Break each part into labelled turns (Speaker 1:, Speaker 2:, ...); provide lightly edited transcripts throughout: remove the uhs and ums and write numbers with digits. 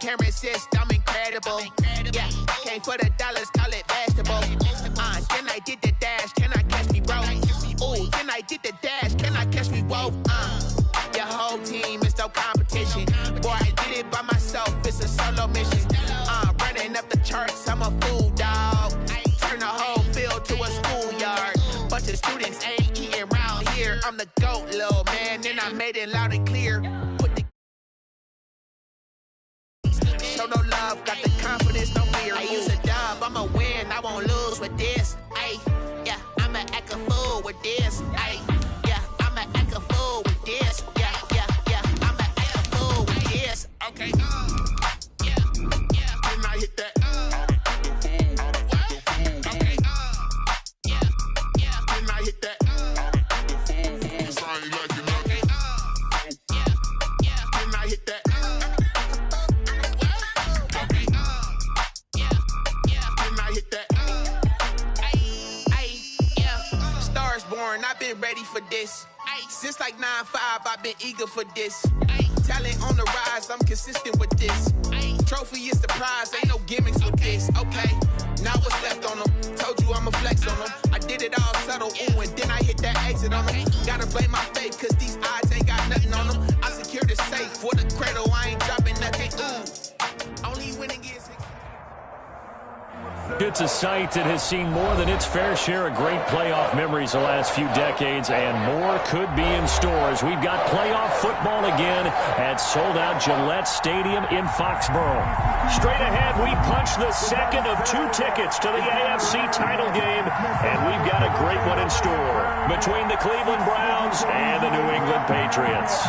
Speaker 1: camera assist, I'm incredible. Yeah, came for the dollars, call it vegetable. Then I did the dash, can I catch me, bro? Ooh, then I did the dash, can I catch me, whoa? Your whole team is no competition. Boy, I did it by myself, it's a solo mission. Running up the charts, I'm a fool, dog. Turn the whole field to a schoolyard. Bunch of students ain't eating around here. I'm the GOAT, little man, and I made it loud and clear. Show no love, got the confidence, no fear. I use a dub, I'ma win, I won't lose with this. Ay, yeah, I'ma act a fool with this. Ay, yeah, I'ma act a fool with this. Yeah, I'ma act a fool with this. Okay, yeah, can I hit that? Okay, yeah, can I hit that? Cause I ain't like it. Okay, yeah, can I hit that? I've been ready for this. Since like 9-5, I've been eager for this. Talent on the rise, I'm consistent with this. Trophy is the prize, ain't no gimmicks with this. Okay, now what's left on them? Told you I'ma flex on them. I did it all subtle, ooh, and then I hit that exit on them. Gotta blame my faith, cause these odds ain't got nothing on them. I secured the safe for the cradle, I ain't dropping nothing. Ooh, only winning is...
Speaker 2: It's a site that has seen more than its fair share of great playoff memories the last few decades, and more could be in store as we've got playoff football again at sold-out Gillette Stadium in Foxborough. Straight ahead, we punch the second of 2 tickets to the AFC title game, and we've got a great one in store between the Cleveland Browns and the New England Patriots.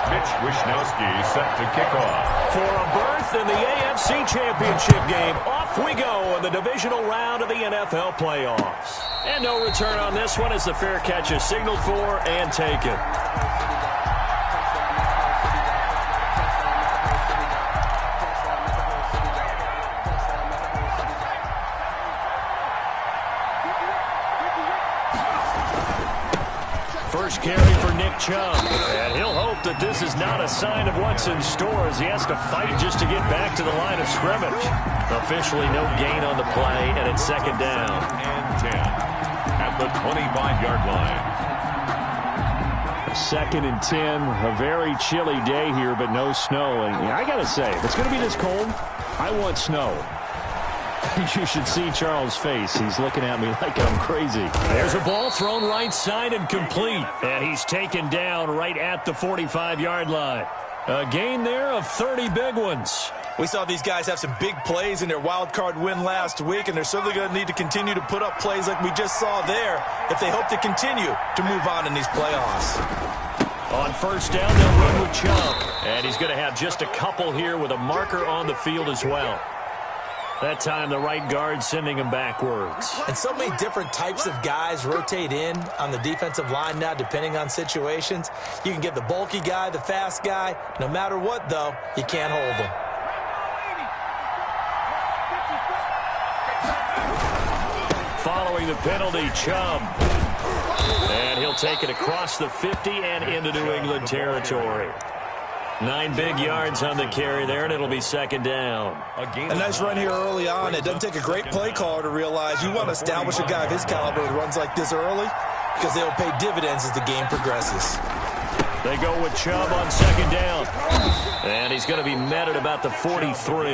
Speaker 3: Mitch Wishnowsky set to kick off.
Speaker 2: For a berth in the AFC Championship game, off we go in the divisional round of the NFL playoffs. And no return on this one as the fair catch is signaled for and taken. First carry for Nick Chubb, and he'll hope that this is not a sign of what's in store as he has to fight just to get back to the line of scrimmage. Officially no gain on the play, and it's second down.
Speaker 3: And 10 at the 25-yard line.
Speaker 2: Second and 10, a very chilly day here, but no snow. And I got to say, if it's going to be this cold, I want snow. You should see Charles' face. He's looking at me like I'm crazy. There's a ball thrown right side and complete. And he's taken down right at the 45-yard line. A gain there of 30 big ones.
Speaker 4: We saw these guys have some big plays in their wild card win last week, and they're certainly going to need to continue to put up plays like we just saw there if they hope to continue to move on in these playoffs.
Speaker 2: On first down, they'll run with Chubb. And he's going to have just a couple here with a marker on the field as well. That time, the right guard sending him backwards.
Speaker 4: And so many different types of guys rotate in on the defensive line now, depending on situations. You can get the bulky guy, the fast guy. No matter what, though, you can't hold them.
Speaker 2: Following the penalty, Chubb. And he'll take it across the 50 and into New England territory. 9 big yards on the carry there, and it'll be second down.
Speaker 4: A nice run here early on. It doesn't take a great play caller to realize you want to establish a guy of his caliber with runs like this early because they will pay dividends as the game progresses.
Speaker 2: They go with Chubb on second down. And he's going to be met at about the 43.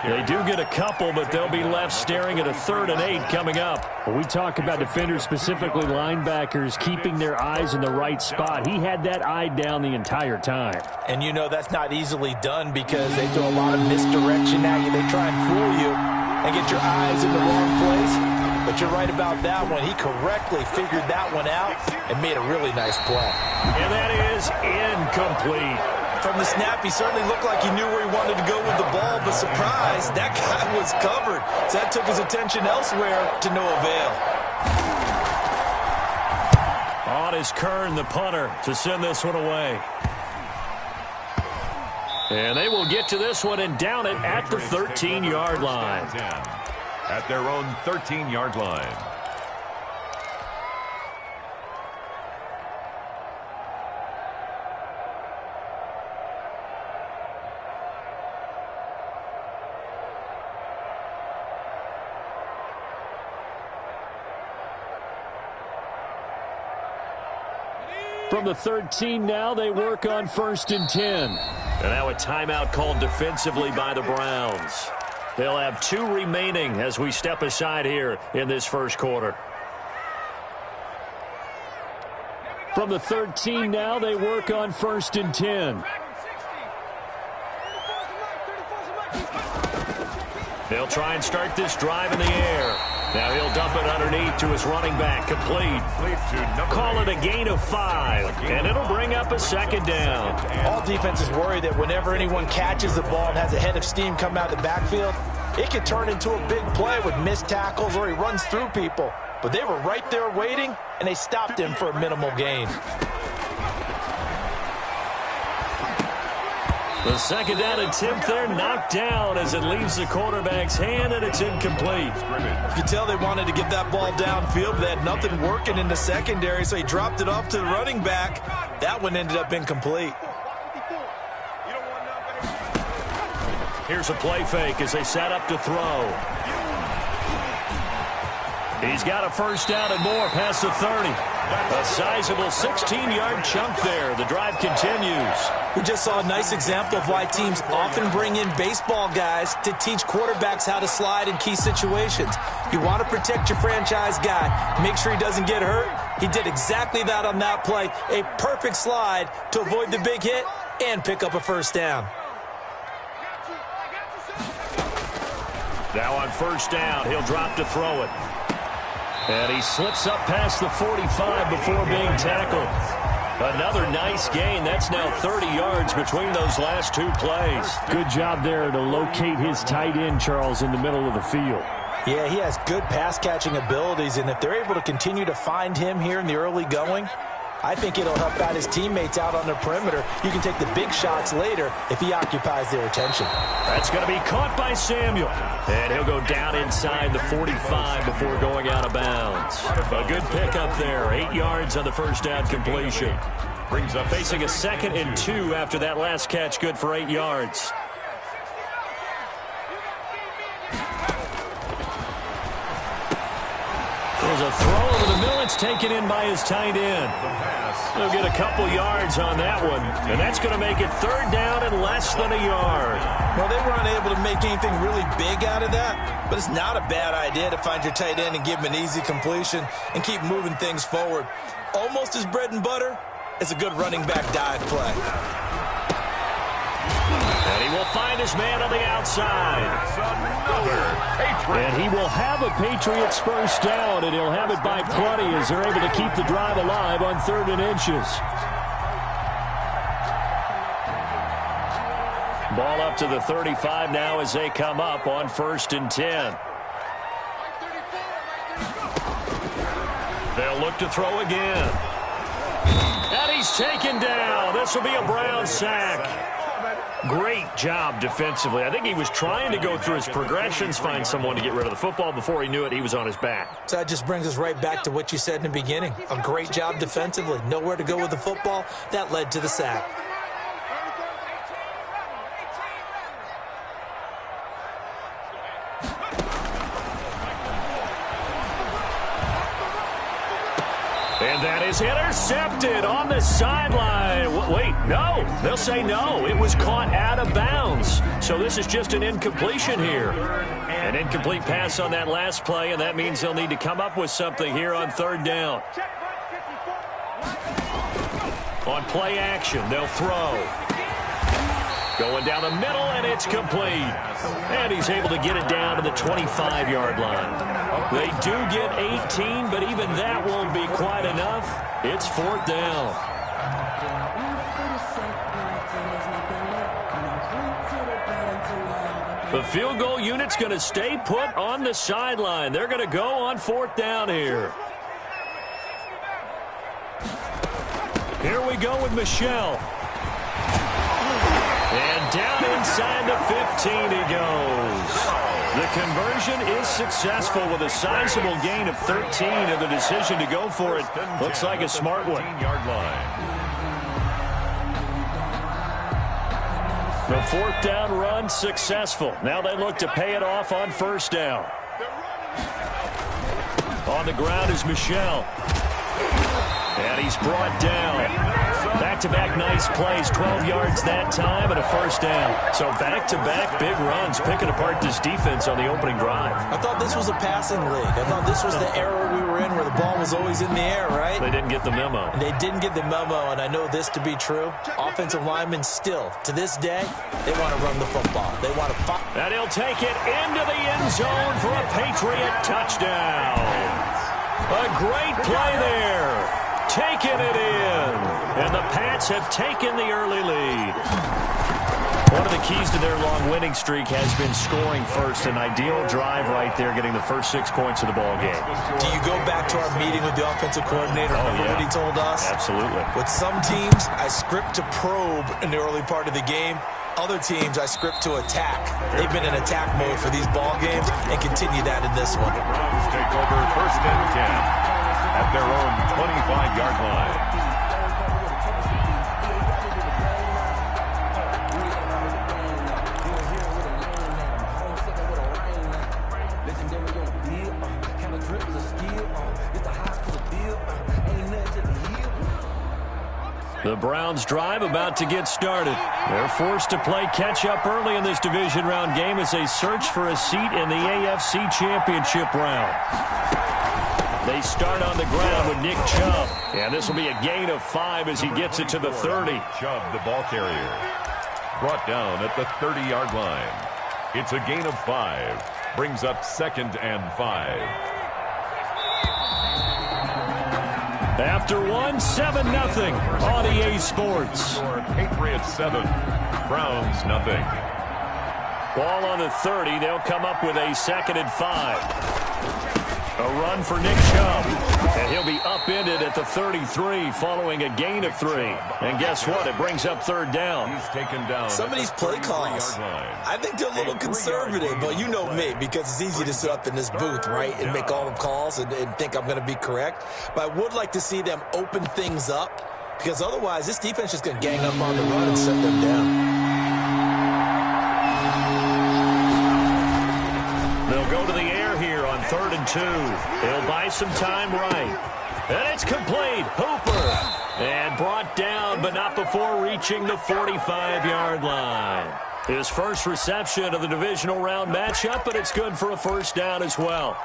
Speaker 2: They do get a couple, but they'll be left staring at a 3rd and 8 coming up.
Speaker 5: When we talk about defenders, specifically linebackers, keeping their eyes in the right spot. He had that eye down the entire time.
Speaker 4: And you know that's not easily done because they throw a lot of misdirection at you. They try and fool you and get your eyes in the wrong place. But you're right about that one. He correctly figured that one out and made a really nice play.
Speaker 2: And that is incomplete.
Speaker 4: From the snap, he certainly looked like he knew where he wanted to go with the ball, but surprise, that guy was covered. So that took his attention elsewhere to no avail.
Speaker 2: On is Kern, the punter, to send this one away. And they will get to this one and down it at the 13-yard line.
Speaker 3: At their own 13-yard line.
Speaker 5: From the 13 now, they work on 1st and 10.
Speaker 2: And now a timeout called defensively by the Browns. They'll have 2 remaining as we step aside here in this first quarter.
Speaker 5: From the 13 now, they work on 1st and 10.
Speaker 2: They'll try and start this drive in the air. Now he'll dump it underneath to his running back. Complete. Call it a gain of 5, and it'll bring up a 2nd down.
Speaker 4: All defenses worry that whenever anyone catches the ball and has a head of steam come out of the backfield, it can turn into a big play with missed tackles or he runs through people. But they were right there waiting, and they stopped him for a minimal gain.
Speaker 2: The 2nd down attempt there knocked down as it leaves the quarterback's hand, and it's incomplete.
Speaker 4: You could tell they wanted to get that ball downfield, but they had nothing working in the secondary, so he dropped it off to the running back. That one ended up incomplete.
Speaker 2: Here's a play fake as they set up to throw. He's got a 1st down and more past the 30. A sizable 16-yard chunk there. The drive continues.
Speaker 4: We just saw a nice example of why teams often bring in baseball guys to teach quarterbacks how to slide in key situations. You want to protect your franchise guy. Make sure he doesn't get hurt. He did exactly that on that play. A perfect slide to avoid the big hit and pick up a 1st down.
Speaker 2: Now on 1st down, he'll drop to throw it. And he slips up past the 45 before being tackled. Another nice gain. That's now 30 yards between those last 2 plays.
Speaker 5: Good job there to locate his tight end, Charles, in the middle of the field.
Speaker 4: Yeah, he has good pass-catching abilities, and if they're able to continue to find him here in the early going, I think it'll help out his teammates out on the perimeter. You can take the big shots later if he occupies their attention.
Speaker 2: That's going to be caught by Samuel. And he'll go down inside the 45 before going out of bounds. A good pickup there. 8 yards on the 1st down completion.
Speaker 3: Brings up
Speaker 2: facing a 2nd and 2 after that last catch, good for 8 yards. There's a throw over the middle. It's taken in by his tight end. He'll get a couple yards on that one, and that's going to make it 3rd down and less than a yard.
Speaker 4: Well, they were unable to make anything really big out of that, but it's not a bad idea to find your tight end and give him an easy completion and keep moving things forward. Almost as bread and butter as a good running back dive play.
Speaker 2: And he will find his man on the outside.
Speaker 5: And he will have a Patriots 1st down, and he'll have it by plenty as they're able to keep the drive alive on 3rd and inches.
Speaker 2: Ball up to the 35 now as they come up on 1st and 10. They'll look to throw again. And he's taken down. This will be a Brown sack. Great job defensively. I think he was trying to go through his progressions, find someone to get rid of the football. Before he knew it, he was on his back.
Speaker 4: So that just brings us right back to what you said in the beginning. A great job defensively. Nowhere to go with the football. That led to the sack.
Speaker 2: And that is intercepted on the sideline. Wait, no. They'll say no. It was caught out of bounds. So this is just an incompletion here. An incomplete pass on that last play, and that means they'll need to come up with something here on 3rd down. On play action, they'll throw. Going down the middle, and it's complete. And he's able to get it down to the 25-yard line. They do get 18, but even that won't be quite enough. It's 4th down. The field goal unit's going to stay put on the sideline. They're going to go on 4th down here. Here we go with Michelle. And down inside the 15 he goes. The conversion is successful with a sizable gain of 13, and the decision to go for it looks like a smart one. The 4th down run successful. Now they look to pay it off on 1st down. On the ground is Michelle. And he's brought down. Back-to-back nice plays, 12 yards that time and a first down. So back-to-back big runs, picking apart this defense on the opening drive.
Speaker 4: I thought this was a passing league. I thought this was the era we were in where the ball was always in the air, right?
Speaker 2: They didn't get the memo.
Speaker 4: They didn't get the memo, and I know this to be true. Offensive linemen still, to this day, they want to run the football. They want to fight.
Speaker 2: And he'll take it into the end zone for a Patriot touchdown. A great play there. Taking it in. And the Pats have taken the early lead. One of the keys to their long winning streak has been scoring first. An ideal drive right there, getting the first 6 points of the ball game.
Speaker 4: Do you go back to our meeting with the offensive coordinator? Remember what he told us?
Speaker 2: Absolutely.
Speaker 4: With some teams, I script to probe in the early part of the game. Other teams, I script to attack. They've been in attack mode for these ball games and continue that in this one.
Speaker 3: The Browns take over 1st and 10 at their own 25-yard line.
Speaker 2: The Browns drive about to get started. They're forced to play catch-up early in this division round game as they search for a seat in the AFC Championship round. They start on the ground with Nick Chubb. And this will be a gain of 5 as he gets it to the 30.
Speaker 3: Chubb, the ball carrier, brought down at the 30-yard line. It's a gain of 5. Brings up 2nd and 5.
Speaker 2: After 7-0 on EA Sports.
Speaker 3: Patriots 7, Browns nothing.
Speaker 2: Ball on the 30. They'll come up with a 2nd and 5. A run for Nick Chubb. And he'll be upended at the 33 following a gain of 3. And guess what? It brings up 3rd down.
Speaker 3: He's taken down.
Speaker 4: Some of these play calls, I think they're a little conservative, but you know me, because it's easy to sit up in this booth, right, and make all the calls and think I'm going to be correct. But I would like to see them open things up, because otherwise this defense is going to gang up on the run and shut them down.
Speaker 2: They'll go to the air here on 3rd and 2. He'll buy some time right. And it's complete. Hooper. And brought down, but not before reaching the 45-yard line. His first reception of the divisional round matchup, but it's good for a first down as well.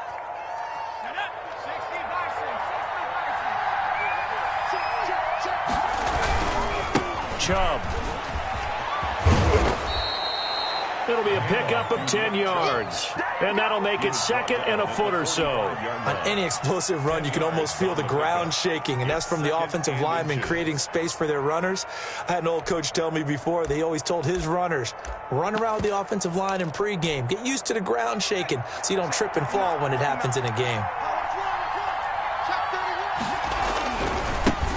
Speaker 2: Chubb. It'll be a pickup of 10 yards. And that'll make it 2nd and a foot or so.
Speaker 4: On any explosive run, you can almost feel the ground shaking, and that's from the offensive linemen creating space for their runners. I had an old coach tell me before, they always told his runners, run around the offensive line in pregame. Get used to the ground shaking so you don't trip and fall when it happens in a game.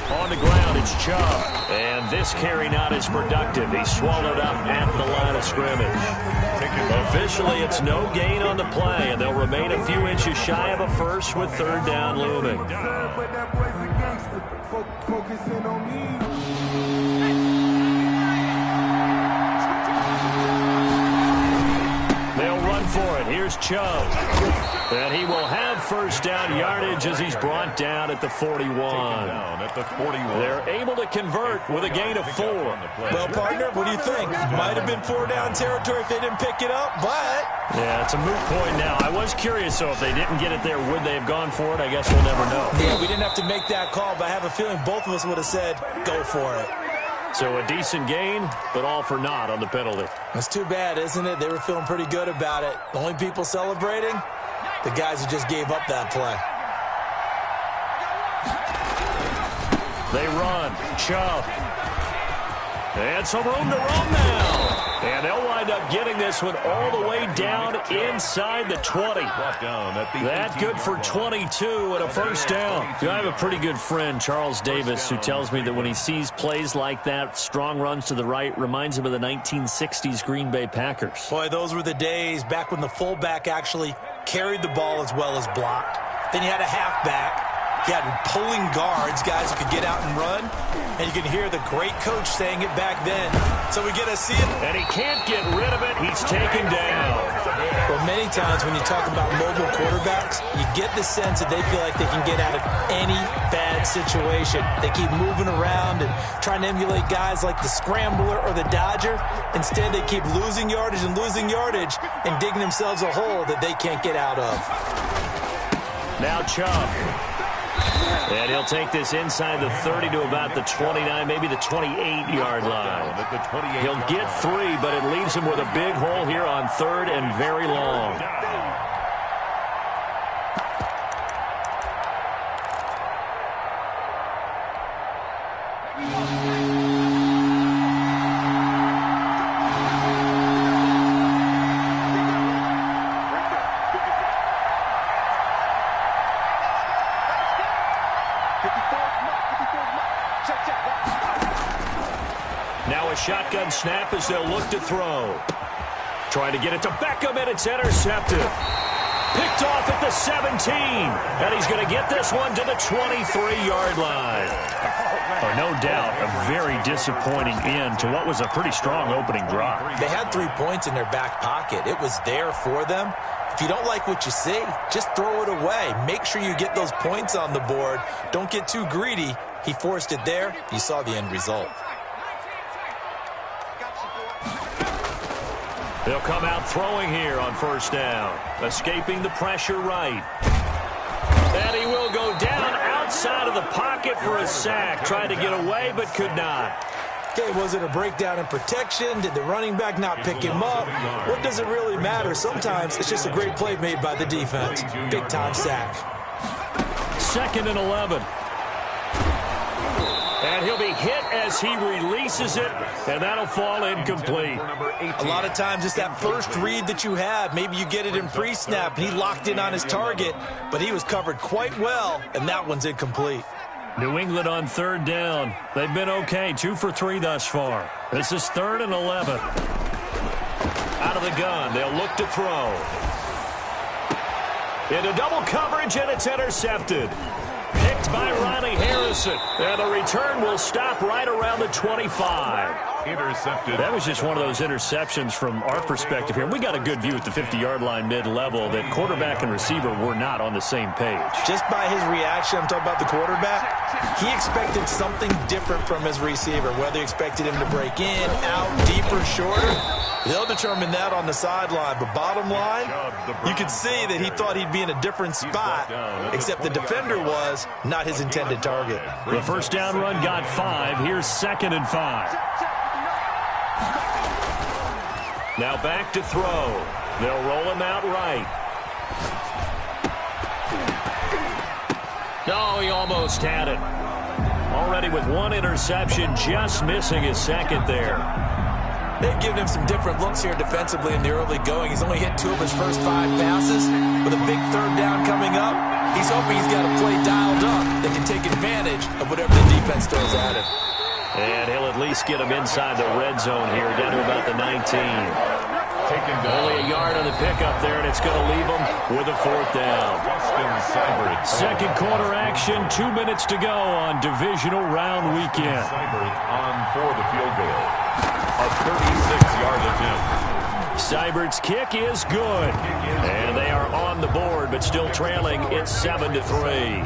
Speaker 2: On the ground, it's Chubb. And this carry not as productive. He's swallowed up at the line of scrimmage. Officially, it's no gain on the play, and they'll remain a few inches shy of a first with 3rd down looming. They'll run for it. Here's Chubb. And he will have first down yardage as he's brought down at the 41. They're able to convert with a gain of 4.
Speaker 4: Well, partner, what do you think? Might have been 4 down territory if they didn't pick it up, but...
Speaker 2: Yeah, it's a moot point now. I was curious, so if they didn't get it there, would they have gone for it? I guess we'll never know.
Speaker 4: Yeah, we didn't have to make that call, but I have a feeling both of us would have said, go for it.
Speaker 2: So a decent gain, but all for naught on the penalty.
Speaker 4: That's too bad, isn't it? They were feeling pretty good about it. The only people celebrating, the guys who just gave up that play.
Speaker 2: They run. Chubb. And some room to run now. And they'll wind up getting this one all the way down inside the 20. That good for 22 and a first down. I have a pretty good friend, Charles Davis, who tells me that when he sees plays like that, strong runs to the right, reminds him of the 1960s Green Bay Packers.
Speaker 4: Boy, those were the days back when the fullback actually carried the ball as well as blocked. Then you had a halfback He had pulling guards, guys who could get out and run. And you can hear the great coach saying it back then. So we get to see it.
Speaker 2: And he can't get rid of it. He's taken down.
Speaker 4: Well, many times when you talk about mobile quarterbacks, you get the sense that they feel like they can get out of any bad situation. They keep moving around and trying to emulate guys like the Scrambler or the Dodger. Instead, they keep losing yardage and digging themselves a hole that they can't get out of.
Speaker 2: Now Chubb. And he'll take this inside the 30 to about the 29, maybe the 28-yard line. He'll get 3, but it leaves him with a big hole here on 3rd and very long. Now a shotgun snap as they'll look to throw. Trying to get it to Beckham, and it's intercepted. Picked off at the 17. And he's going to get this one to the 23-yard line. Oh, no doubt a very disappointing end to what was a pretty strong opening drive.
Speaker 4: They had 3 points in their back pocket. It was there for them. If you don't like what you see, just throw it away. Make sure you get those points on the board. Don't get too greedy. He forced it there. You saw the end result.
Speaker 2: They'll come out throwing here on 1st down. Escaping the pressure right. And he will go down outside of the pocket for a sack. Tried to get away, but could not.
Speaker 4: Okay, was it a breakdown in protection? Did the running back not pick him up? What does it really matter? Sometimes it's just a great play made by the defense. Big-time sack.
Speaker 2: 2nd and 11. And he'll be hit as he releases it, and that'll fall incomplete.
Speaker 4: A lot of times it's that first read that you have. Maybe you get it in pre-snap, and he locked in on his target, but he was covered quite well, and that one's incomplete.
Speaker 2: New England on 3rd down. They've been okay, 2 for 3 thus far. This is 3rd and 11. Out of the gun, they'll look to throw. Into double coverage, and it's intercepted. Picked by Ronnie Harrison. And the return will stop right around the 25.
Speaker 3: Intercepted.
Speaker 2: That was just one of those interceptions from our perspective here. We got a good view at the 50-yard line mid-level that quarterback and receiver were not on the same page.
Speaker 4: Just by his reaction, I'm talking about the quarterback, he expected something different from his receiver, whether he expected him to break in, out, deeper, shorter. They'll determine that on the sideline. But bottom line, you could see that he thought he'd be in a different spot, except the defender was not his intended target.
Speaker 2: The 1st down run got 5. Here's 2nd and 5. Now back to throw. They'll roll him out right. Oh, he almost had it. Already with 1 interception, just missing his 2nd there.
Speaker 4: They've given him some different looks here defensively in the early going. He's only hit 2 of his first 5 passes. With a big 3rd down coming up, he's hoping he's got a play dialed up that can take advantage of whatever the defense throws at him.
Speaker 2: And he'll at least get him inside the red zone here, down to about the 19. Only a yard on the pickup there, and it's going to leave him with a 4th down. 2nd quarter action, 2 minutes to go on divisional round weekend.
Speaker 3: On for the field goal. A 36-yard attempt.
Speaker 2: Seibert's kick is good. And they are on the board, but still trailing. It's 7-3.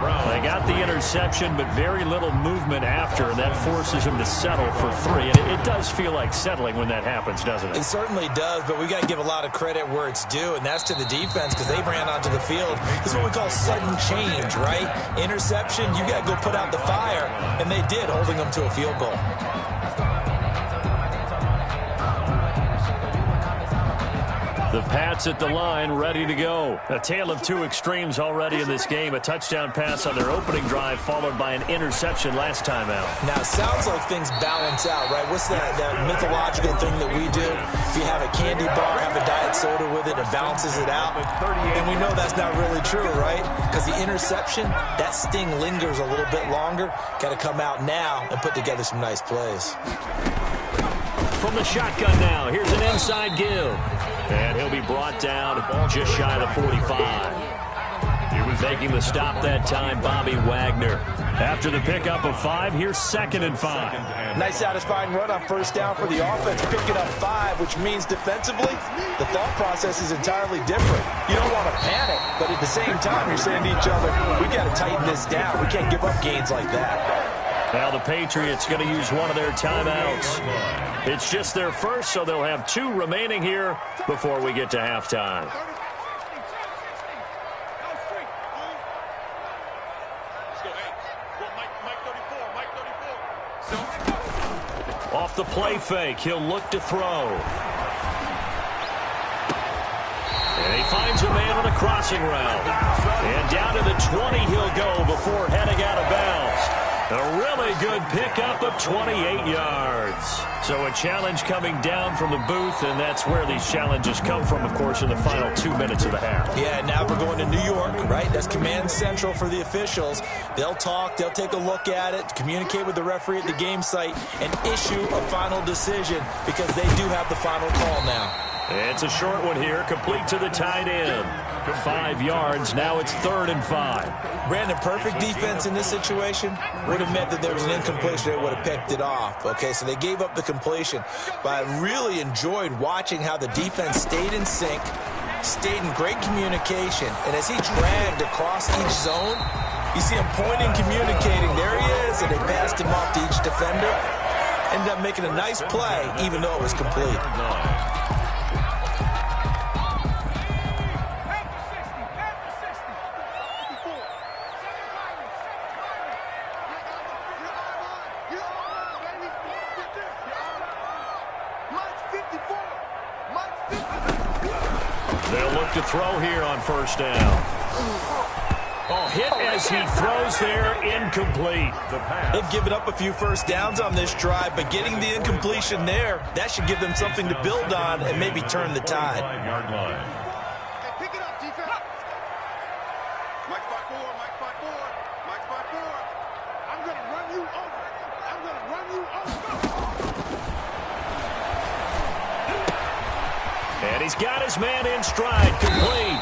Speaker 2: They got the interception, but very little movement after, and that forces him to settle for 3. And it does feel like settling when that happens, doesn't it?
Speaker 4: It certainly does, but we got to give a lot of credit where it's due, and that's to the defense because they ran onto the field. This is what we call sudden change, right? Interception, you got to go put out the fire, and they did, holding them to a field goal.
Speaker 2: The Pats at the line, ready to go. A tale of 2 extremes already in this game. A touchdown pass on their opening drive, followed by an interception last time out.
Speaker 4: Now, it sounds like things balance out, right? What's that mythological thing that we do? If you have a candy bar, have a diet soda with it, it balances it out. And we know that's not really true, right? Because the interception, that sting lingers a little bit longer. Got to come out now and put together some nice plays.
Speaker 2: From the shotgun now, here's an inside give. And he'll be brought down just shy of the 45.
Speaker 3: He was
Speaker 2: Making the stop that time, Bobby Wagner. After the pickup of 5, here's 2nd and 5.
Speaker 4: Nice satisfying run on first down for the offense, picking up 5, which means defensively, the thought process is entirely different. You don't want to panic, but at the same time, you're saying to each other, we got to tighten this down. We can't give up gains like that.
Speaker 2: Now the Patriots going to use one of their timeouts. It's just their first, so they'll have 2 remaining here before we get to halftime. Off the play fake, he'll look to throw. And he finds a man on the crossing route. And down to the 20 he'll go before heading out of bounds. A really good pickup of 28 yards. So a challenge coming down from the booth, and that's where these challenges come from, of course, in the final 2 minutes of the half.
Speaker 4: Yeah, now we're going to New York, right? That's command central for the officials. They'll talk, they'll take a look at it, communicate with the referee at the game site, and issue a final decision because they do have the final call now.
Speaker 2: It's a short one here, complete to the tight end. 5 yards, now it's 3rd and 5.
Speaker 4: Brandon, perfect defense in this situation would have meant that there was an incompletion. They would have picked it off. Okay, so they gave up the completion. But I really enjoyed watching how the defense stayed in sync, stayed in great communication. And as he dragged across each zone, you see him pointing, communicating. There he is, and they passed him off to each defender. Ended up making a nice play, even though it was complete.
Speaker 2: They'll look to throw here on first down. Oh, hit as he throws there, incomplete.
Speaker 4: They've given up a few first downs on this drive, but getting the incompletion there, that should give them something to build on and maybe turn the tide.
Speaker 3: 5-yard line.
Speaker 6: Pick it up, defense. Mike 5-4, Mike 5-4, Mike 5-4. I'm going to run you over. I'm going to run you over.
Speaker 2: And he's got his man in stride, complete.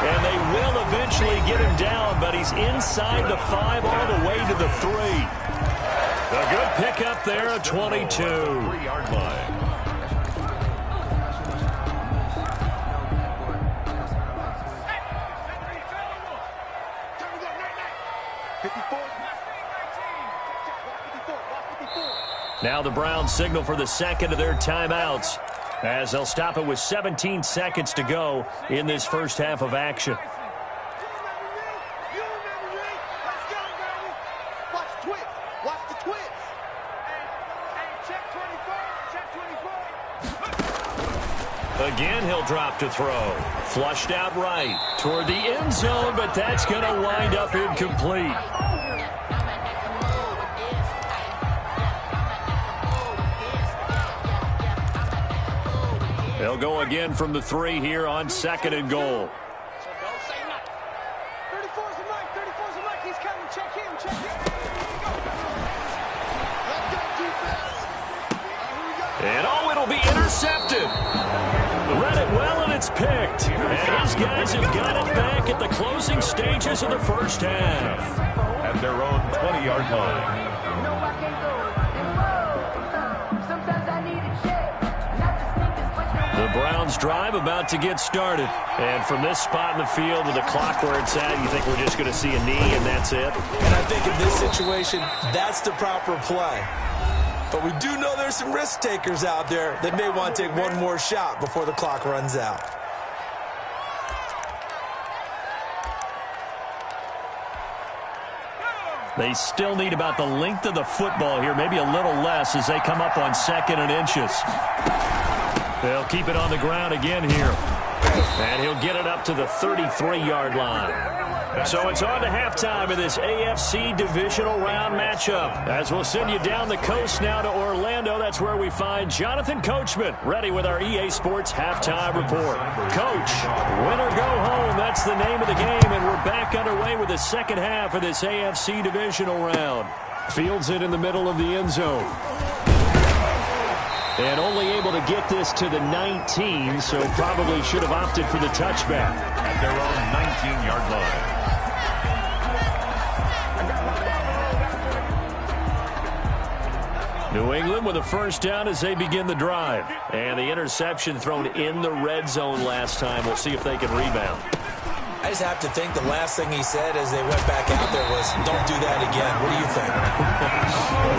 Speaker 2: And they will eventually get him down, but he's inside the 5 all the way to the 3. A good pickup there, a 22.
Speaker 3: 3-yard line.
Speaker 2: Now the Browns signal for the second of their timeouts, as they'll stop it with 17 seconds to go in this first half of action. Again, he'll drop to throw. Flushed out right toward the end zone, but that's going to wind up incomplete. They'll go again from the 3 here on 2nd and goal. And oh, it'll be intercepted. Read it well, and it's picked. And his guys have got it back at the closing stages of the first half.
Speaker 3: At their own 20-yard line.
Speaker 2: The Browns drive about to get started. And from this spot in the field with the clock where it's at, you think we're just going to see a knee and that's it?
Speaker 4: And I think in this situation, that's the proper play. But we do know there's some risk takers out there that may want to take one more shot before the clock runs out.
Speaker 2: They still need about the length of the football here, maybe a little less as they come up on 2nd and inches. They'll keep it on the ground again here. And he'll get it up to the 33-yard line. So it's on to halftime of this AFC Divisional Round matchup. As we'll send you down the coast now to Orlando, that's where we find Jonathan Coachman ready with our EA Sports Halftime Report. Coach, win or go home, that's the name of the game, and we're back underway with the second half of this AFC Divisional Round. Fields it in the middle of the end zone. And only able to get this to the 19, so probably should have opted for the touchback.
Speaker 3: At their own 19-yard line.
Speaker 2: New England with a first down as they begin the drive. And the interception thrown in the red zone last time. We'll see if they can rebound.
Speaker 4: I just have to think the last thing he said as they went back out there was, don't do that again. What do you think?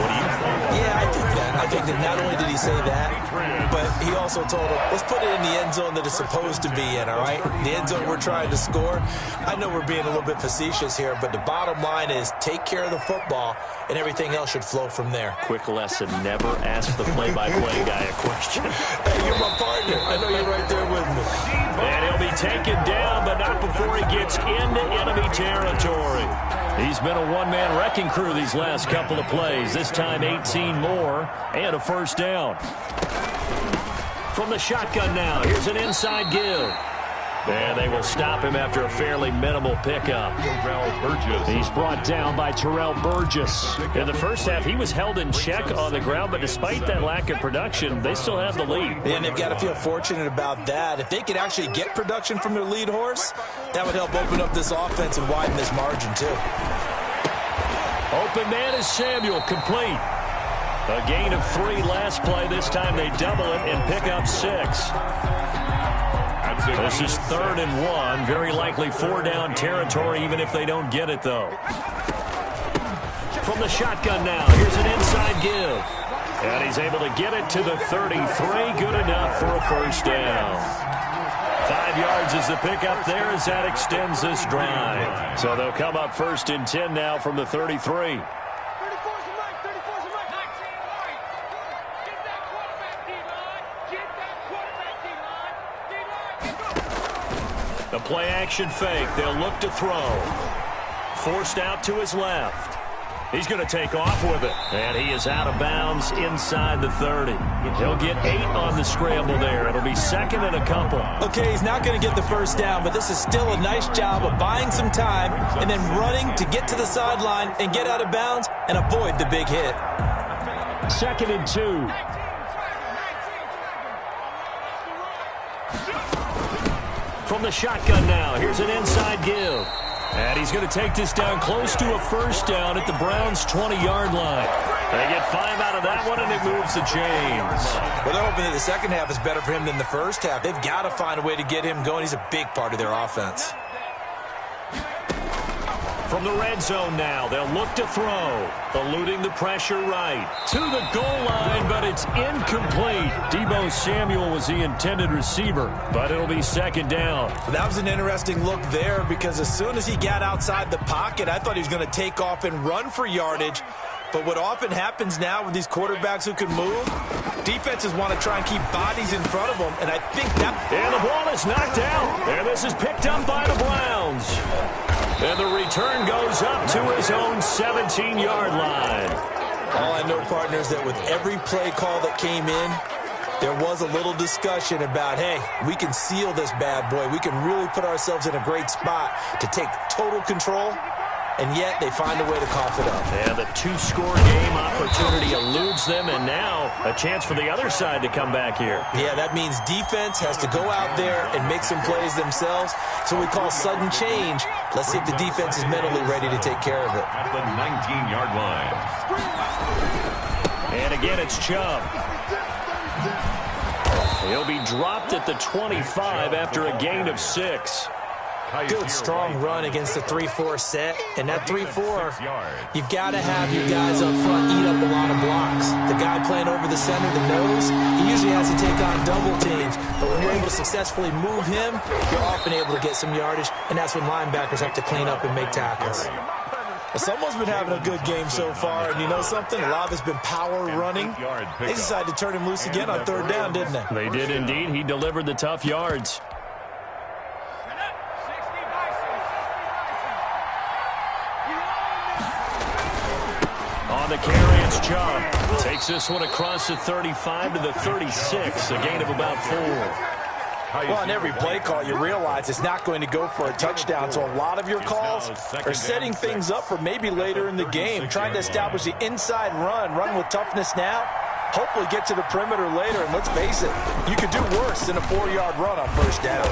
Speaker 2: What do you think?
Speaker 4: Yeah, I think that. I think that not only did he say that, but he also told him, let's put it in the end zone that it's supposed to be in, all right? The end zone we're trying to score. I know we're being a little bit facetious here, but the bottom line is take care of the football, and everything else should flow from there.
Speaker 2: Quick lesson, never ask the play-by-play guy a question.
Speaker 4: Hey, you're my partner. I know you're right there with me.
Speaker 2: And he'll be taken down, but not before he gets into enemy territory. He's been a one-man wrecking crew these last couple of plays. This time 18 more and a first down. From the shotgun now, here's an inside give. And they will stop him after a fairly minimal pickup. He's brought down by Terrell Burgess. In the first half, he was held in check on the ground, but despite that lack of production, they still have the lead.
Speaker 4: And they've got to feel fortunate about that. If they could actually get production from their lead horse, that would help open up this offense and widen this margin, too.
Speaker 2: Open man is Samuel, complete. A gain of 3 last play. This time they double it and pick up 6. This is 3rd and 1. Very likely 4-down territory, even if they don't get it, though. From the shotgun now, here's an inside give. And he's able to get it to the 33. Good enough for a first down. 5 yards is the pickup there as that extends this drive. So they'll come up 1st and 10 now from the 33. The play action fake. They'll look to throw. Forced out to his left. He's going to take off with it. And he is out of bounds inside the 30. He'll get 8 on the scramble there. It'll be 2nd and a couple.
Speaker 4: Okay, he's not going to get the first down, but this is still a nice job of buying some time and then running to get to the sideline and get out of bounds and avoid the big hit.
Speaker 2: 2nd and 2. From the shotgun now, here's an inside give. And he's going to take this down close to a first down at the Browns' 20-yard line. They get 5 out of that one, and it moves the chains.
Speaker 4: Well, they're hoping that the second half is better for him than the first half. They've got to find a way to get him going. He's a big part of their offense.
Speaker 2: From the red zone now, they'll look to throw. Eluding the pressure right. To the goal line, but it's incomplete. Deebo Samuel was the intended receiver, but it'll be 2nd down.
Speaker 4: That was an interesting look there because as soon as he got outside the pocket, I thought he was going to take off and run for yardage. But what often happens now with these quarterbacks who can move, defenses want to try and keep bodies in front of them, and I think that...
Speaker 2: And the ball is knocked out, and this is picked up by the Browns. And the return goes up to his own 17-yard line.
Speaker 4: All I know, partners, that with every play call that came in, there was a little discussion about, hey, we can seal this bad boy. We can really put ourselves in a great spot to take total control, and yet they find a way to cough it up.
Speaker 2: And the 2-score game opportunity eludes them, and now a chance for the other side to come back here.
Speaker 4: Yeah, that means defense has to go out there and make some plays themselves. So we call sudden change. Let's see if the defense is mentally ready to take care of it.
Speaker 3: At the 19-yard line.
Speaker 2: And again, it's Chubb. He'll be dropped at the 25 after a gain of 6.
Speaker 4: Good, strong run against the 3-4 set. And that 3-4, you've got to have your guys up front eat up a lot of blocks. The guy playing over the center, the nose, he usually has to take on double teams. But when you're able to successfully move him, you're often able to get some yardage, and that's when linebackers have to clean up and make tackles. Well, someone's been having a good game so far, and you know something? A lot of it's been power running. They decided to turn him loose again on 3rd down, didn't they?
Speaker 2: They did indeed. He delivered the tough yards. On the carry, it's Chubb. Takes this one across the 35 to the 36, a gain of about 4.
Speaker 4: Well, on every play call, you realize it's not going to go for a touchdown, so a lot of your calls are setting things up for maybe later in the game, trying to establish the inside run with toughness now, hopefully get to the perimeter later, and let's face it, you could do worse than a 4-yard run on 1st down.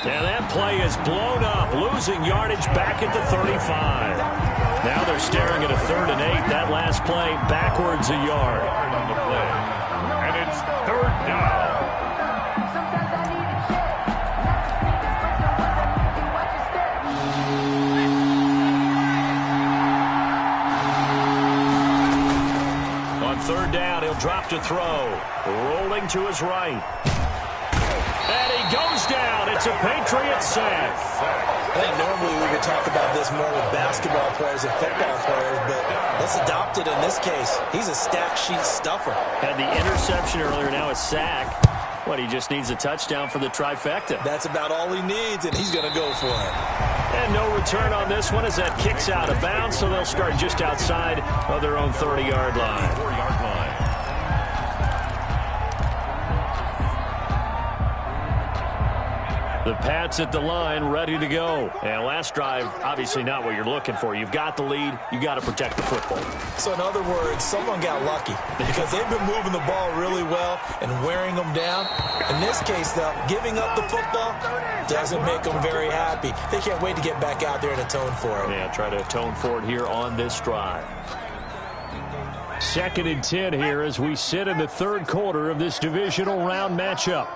Speaker 2: And that play is blown up, losing yardage back at the 35. Now they're staring at a 3rd and 8. That last play backwards a yard.
Speaker 3: On the play. And it's 3rd down.
Speaker 2: On 3rd down, he'll drop to throw. Rolling to his right. And he goes down. It's a Patriot sack.
Speaker 4: I think normally we would talk about this more with basketball players and football players, but let's adopt it in this case. He's a stat sheet stuffer.
Speaker 2: Had the interception earlier, now a sack. What, he just needs a touchdown for the trifecta.
Speaker 4: That's about all he needs, and he's going to go for it.
Speaker 2: And no return on this one as that kicks out of bounds, so they'll start just outside of their own 30-yard line.
Speaker 3: 4-yard line.
Speaker 2: The Pats at the line, ready to go. And last drive, obviously not what you're looking for. You've got the lead. You got to protect the football.
Speaker 4: So in other words, someone got lucky because they've been moving the ball really well and wearing them down. In this case, though, giving up the football doesn't make them very happy. They can't wait to get back out there and atone for it.
Speaker 2: Yeah, try to atone for it here on this drive. 2nd and 10 here as we sit in the 3rd quarter of this divisional round matchup.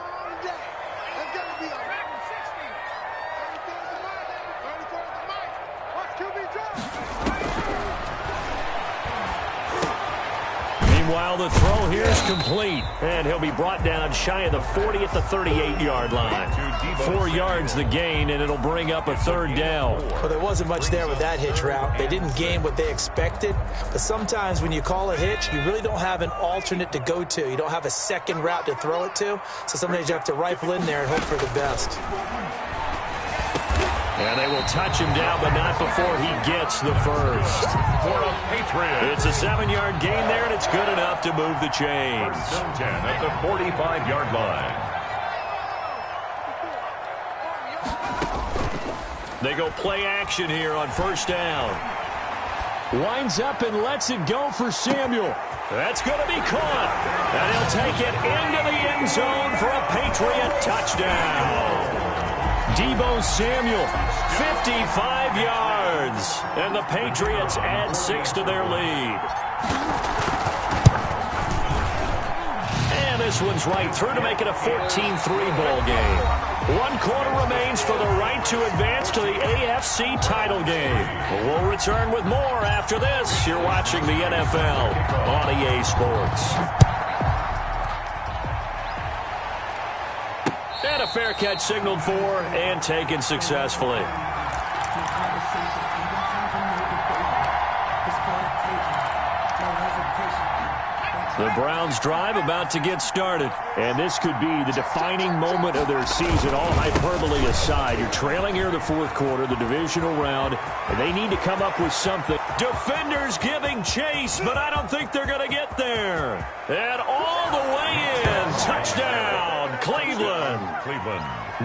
Speaker 2: Meanwhile, the throw here is complete, and he'll be brought down shy of the 40 at the 38-yard line. 4 yards the gain, and it'll bring up a 3rd down.
Speaker 4: Well, there wasn't much there with that hitch route. They didn't gain what they expected, but sometimes when you call a hitch, you really don't have an alternate to go to. You don't have a second route to throw it to, so sometimes you have to rifle in there and hope for the best.
Speaker 2: And they will touch him down, but not before he gets the first.
Speaker 3: For a Patriot.
Speaker 2: It's a 7-yard gain there, and it's good enough to move the chains.
Speaker 3: 10 at the 45-yard line.
Speaker 2: They go play action here on 1st down. Winds up and lets it go for Samuel. That's going to be caught. And he'll take it into the end zone for a Patriot touchdown. Deebo Samuel, 55 yards. And the Patriots add 6 to their lead. And this one's right through to make it a 14-3 ball game. 1 quarter remains for the right to advance to the AFC title game. We'll return with more after this. You're watching the NFL on EA Sports. And a fair catch signaled for and taken successfully. The Browns drive about to get started. And this could be the defining moment of their season, all hyperbole aside. You're trailing here in the 4th quarter, the divisional round, and they need to come up with something. Defenders giving chase, but I don't think they're going to get there. And all the way in. Touchdown, Cleveland.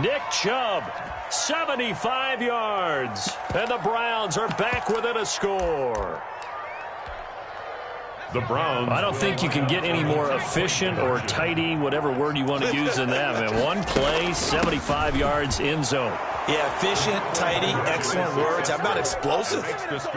Speaker 2: Nick Chubb, 75 yards. And the Browns are back within a score.
Speaker 3: The Browns.
Speaker 2: I don't think you can get any more efficient or tidy, whatever word you want to use in that. Man, 1 play, 75 yards, end zone.
Speaker 4: Yeah, efficient, tidy, excellent words. How about explosive?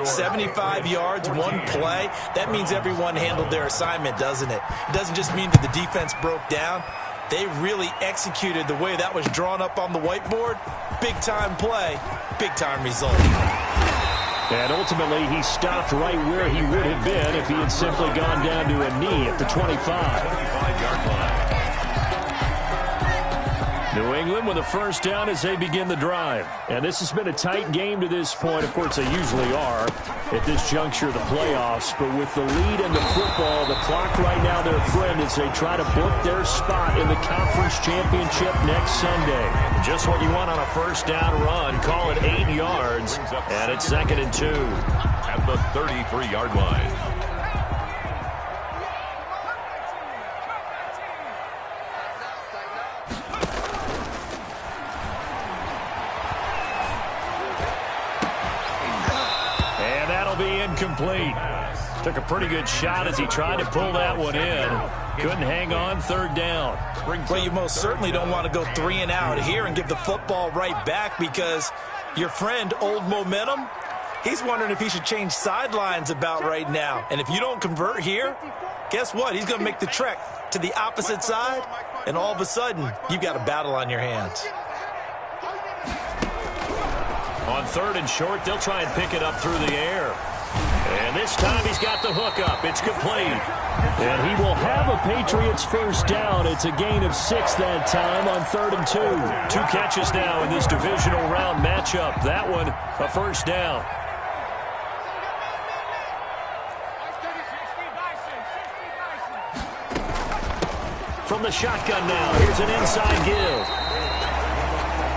Speaker 4: 75 yards, 1 play. That means everyone handled their assignment, doesn't it? It doesn't just mean that the defense broke down. They really executed the way that was drawn up on the whiteboard. Big-time play, big-time result.
Speaker 2: And ultimately, he stopped right where he would have been if he had simply gone down to a knee at the 25-yard line. New England with a 1st down as they begin the drive. And this has been a tight game to this point. Of course, they usually are at this juncture of the playoffs. But with the lead in the football, the clock right now their friend as they try to book their spot in the conference championship next Sunday. Just what you want on a 1st down run. Call it 8 yards. And it's 2nd and 2.
Speaker 3: At the 33-yard line.
Speaker 2: Complete. Took a pretty good shot as he tried to pull that one in. Couldn't hang on third down.
Speaker 4: Well, you most certainly don't want to go 3 and out here and give the football right back, because your friend, Old Momentum, he's wondering if he should change sidelines about right now. And if you don't convert here, guess what? He's going to make the trek to the opposite side, and all of a sudden, you've got a battle on your hands.
Speaker 2: On third and short, they'll try and pick it up through the air. And this time he's got the hook up. It's complete. And he will have a Patriots first down. It's a gain of 6 that time on 3rd and 2. 2 catches now in this divisional round matchup. That one, a first down. From the shotgun now, here's an inside give.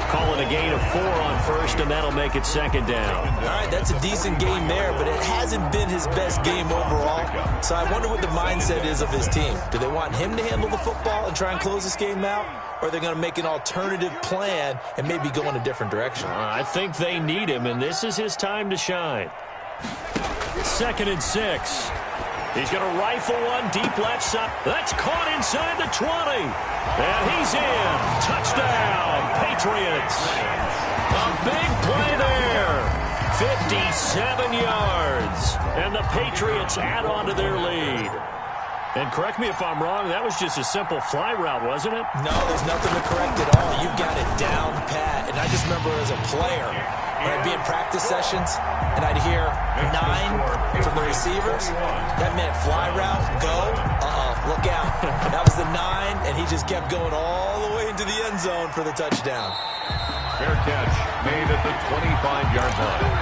Speaker 2: Call it a gain of 4 on first, and that'll make it 2nd down.
Speaker 4: All right, that's a decent game there, but it hasn't been his best game overall. So I wonder what the mindset is of his team. Do they want him to handle the football and try and close this game out? Or are they going to make an alternative plan and maybe go in a different direction?
Speaker 2: I think they need him, and this is his time to shine. 2nd and 6. He's going to rifle one deep left side. That's caught inside the 20. And he's in. Touchdown, Patriots. A big play there. 57 yards. And the Patriots add on to their lead. And correct me if I'm wrong, that was just a simple fly route, wasn't it?
Speaker 4: No, there's nothing to correct at all. You've got it down pat. And I just remember as a player, when I'd be in practice sessions and I'd hear 9 from the receivers, that meant fly route, go, look out. That was the 9, and he just kept going all the way into the end zone for the touchdown.
Speaker 3: Fair catch made at the 25-yard line.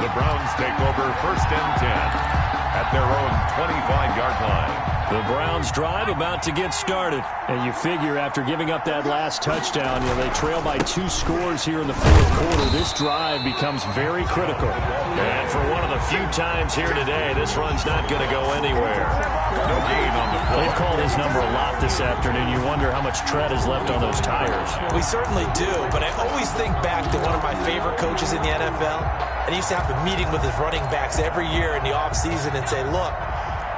Speaker 3: The Browns take over 1st and 10 at their own 25-yard line.
Speaker 2: The Browns drive about to get started. And you figure after giving up that last touchdown, they trail by 2 scores here in the 4th quarter. This drive becomes very critical. And for one of the few times here today, this run's not going to go anywhere.
Speaker 3: No gain on the play.
Speaker 2: They've called his number a lot this afternoon. You wonder how much tread is left on those tires.
Speaker 4: We certainly do, but I always think back to one of my favorite coaches in the NFL. And he used to have a meeting with his running backs every year in the offseason and say, look,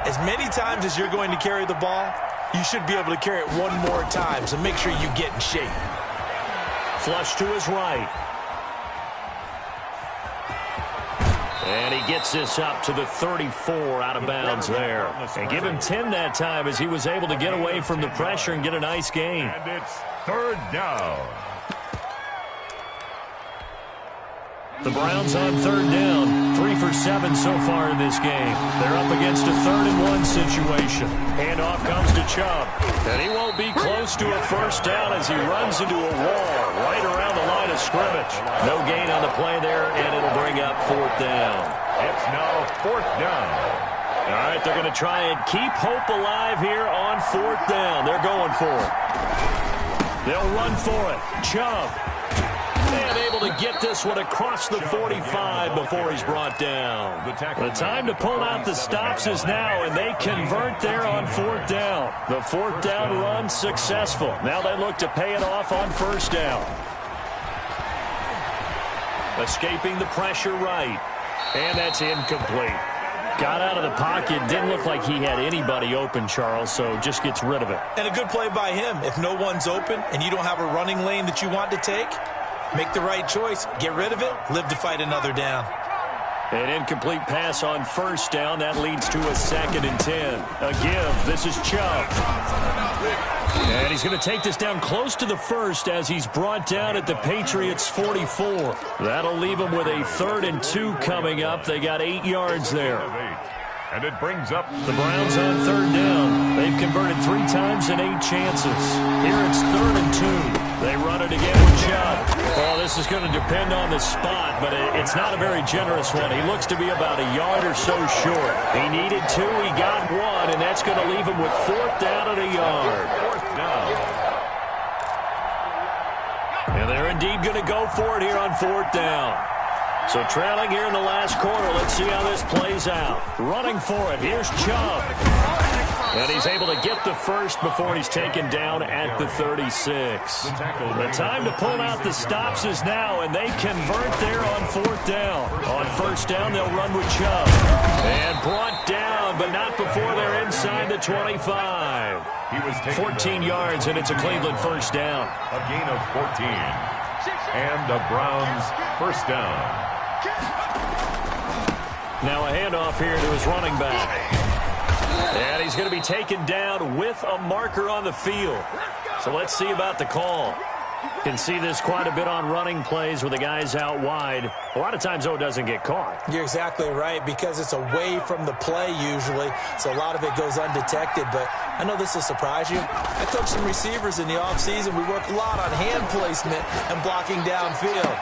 Speaker 4: as many times as you're going to carry the ball, you should be able to carry it one more time, so make sure you get in shape.
Speaker 2: Flush to his right. And he gets this up to the 34 out of bounds there. And give him 10 that time as he was able to get away from the pressure and get a nice gain.
Speaker 3: And it's 3rd down.
Speaker 2: The Browns on 3rd down. 3 for 7 so far in this game. They're up against a 3rd and 1 situation. Handoff comes to Chubb. And he won't be close to a first down as he runs into a wall right around the line of scrimmage. No gain on the play there, and it'll bring up 4th down.
Speaker 3: It's now 4th down.
Speaker 2: All right, they're going to try and keep hope alive here on 4th down. They're going for it. They'll run for it. Chubb. And able to get this one across the 45 before he's brought down. The time to pull out the stops is now, and they convert there on 4th down. The 4th down run successful. Now they look to pay it off on 1st down. Escaping the pressure right. And that's incomplete. Got out of the pocket. Didn't look like he had anybody open, Charles, so just gets rid of it.
Speaker 4: And a good play by him. If no one's open and you don't have a running lane that you want to take, make the right choice. Get rid of it. Live to fight another down.
Speaker 2: An incomplete pass on 1st down. That leads to a 2nd and 10. A give. This is Chubb. And he's going to take this down close to the 1st as he's brought down at the Patriots' 44. That'll leave him with a 3rd and 2 coming up. They got 8 yards there.
Speaker 3: And it brings up
Speaker 2: the Browns on 3rd down. They've converted 3 times in 8 chances. Here it's 3rd and 2. They run it again with Chubb. Well, this is going to depend on the spot, but it's not a very generous one. He looks to be about a yard or so short. He needed 2. He got 1, and that's going to leave him with 4th down and a yard.
Speaker 3: 4th down.
Speaker 2: And they're indeed going to go for it here on 4th down. So trailing here in the last quarter. Let's see how this plays out. Running for it. Here's Chubb. And he's able to get the first before he's taken down at the 36. The time to pull out the stops is now, and they convert there on 4th down. On 1st down, they'll run with Chubb. And brought down, but not before they're inside inside the 25.
Speaker 3: He was
Speaker 2: 14 yards, and it's a Cleveland first down.
Speaker 3: A gain of 14. And the Browns first down.
Speaker 2: Now a handoff here to his running back. And he's going to be taken down with a marker on the field. So let's see about the call. Can see this quite a bit on running plays with the guys out wide. A lot of times, though, it doesn't get caught.
Speaker 4: You're exactly right, because it's away from the play usually, so a lot of it goes undetected. But I know this will surprise you. I coach some receivers in the offseason. We work a lot on hand placement and blocking downfield.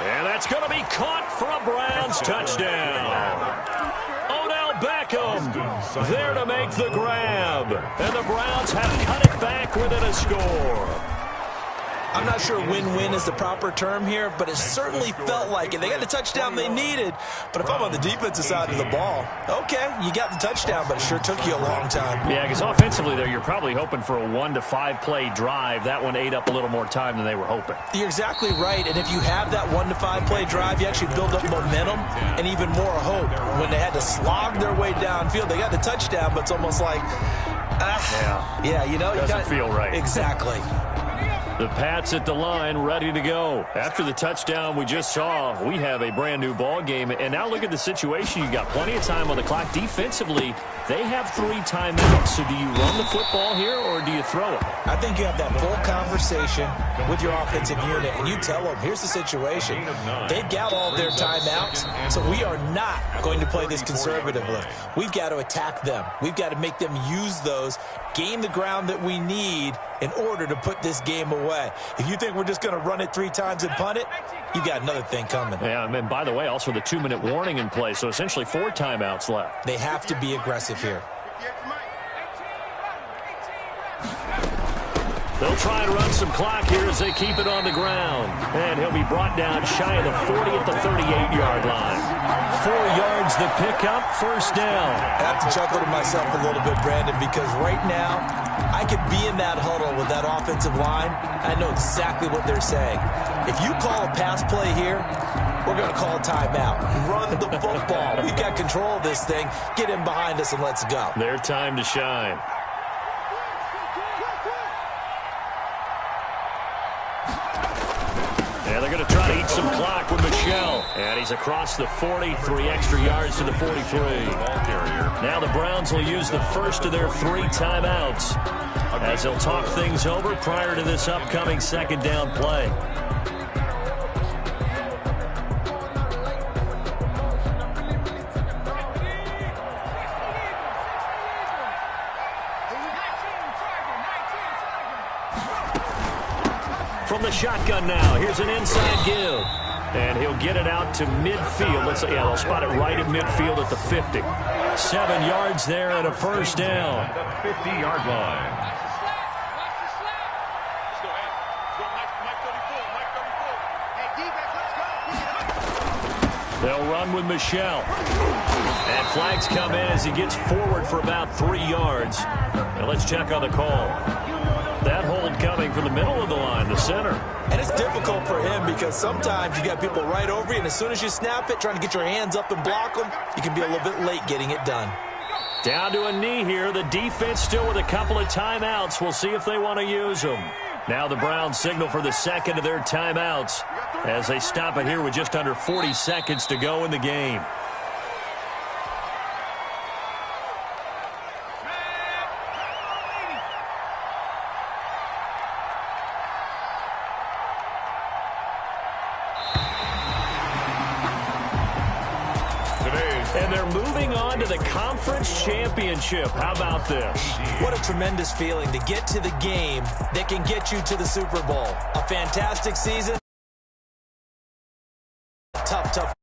Speaker 2: And that's going to be caught for a Browns touchdown. Odell Beckham there to make the grab. And the Browns have cut it back within a score.
Speaker 4: I'm not sure win-win is the proper term here, but it certainly felt like it. They got the touchdown they needed, but if I'm on the defensive side of the ball, okay, you got the touchdown, but it sure took you a long time.
Speaker 2: Yeah, because offensively there, you're probably hoping for a 1 to 5 play drive. That one ate up a little more time than they were hoping.
Speaker 4: You're exactly right, and if you have that 1 to 5 play drive, you actually build up momentum and even more hope. When they had to slog their way downfield, they got the touchdown, but it's almost like, yeah, you know,
Speaker 2: doesn't feel right.
Speaker 4: Exactly.
Speaker 2: The Pats at the line, ready to go. After the touchdown we just saw, we have a brand-new ball game. And now look at the situation. You got plenty of time on the clock. Defensively, they have 3 timeouts. So do you run the football here, or do you throw it?
Speaker 4: I think you have that full conversation with your offensive unit, and you tell them, here's the situation. They've got all their timeouts, so we are not going to play this conservatively. We've got to attack them. We've got to make them use those, gain the ground that we need in order to put this game away. If you think we're just going to run it 3 times and punt it, you got another thing coming.
Speaker 2: Yeah, and by the way, also the 2-minute warning in play, so essentially 4 timeouts left.
Speaker 4: They have to be aggressive here.
Speaker 2: They'll try and run some clock here as they keep it on the ground. And he'll be brought down shy of the 40 at the 38-yard line. 4 yards the pickup, first down.
Speaker 4: I have to chuckle to myself a little bit, Brandon, because right now I could be in that huddle with that offensive line. I know exactly what they're saying. If you call a pass play here, we're going to call a timeout. Run the football. We've got control of this thing. Get in behind us and let's go.
Speaker 2: Their time to shine. Yeah, they're going to try to eat some clock with Michel. And he's across the 40, 3 extra yards to the 43. Now the Browns will use the first of their 3 timeouts as they'll talk things over prior to this upcoming second down play. From the shotgun now, here's an inside give. And he'll get it out to midfield. They'll spot it right at midfield at the 50. 7 yards there and a first down.
Speaker 3: At the 50-yard line.
Speaker 2: They'll run with Michel. And flags come in as he gets forward for about 3 yards. And let's check on the call. That hold coming from the middle of the line, the center.
Speaker 4: And it's difficult for him because sometimes you got people right over you, and as soon as you snap it, trying to get your hands up and block them, you can be a little bit late getting it done.
Speaker 2: Down to a knee here. The defense still with a couple of timeouts. We'll see if they want to use them. Now the Browns signal for the second of their timeouts as they stop it here with just under 40 seconds to go in the game. And they're moving on to the conference championship. How about this?
Speaker 4: What a tremendous feeling to get to the game that can get you to the Super Bowl. A fantastic season. Tough.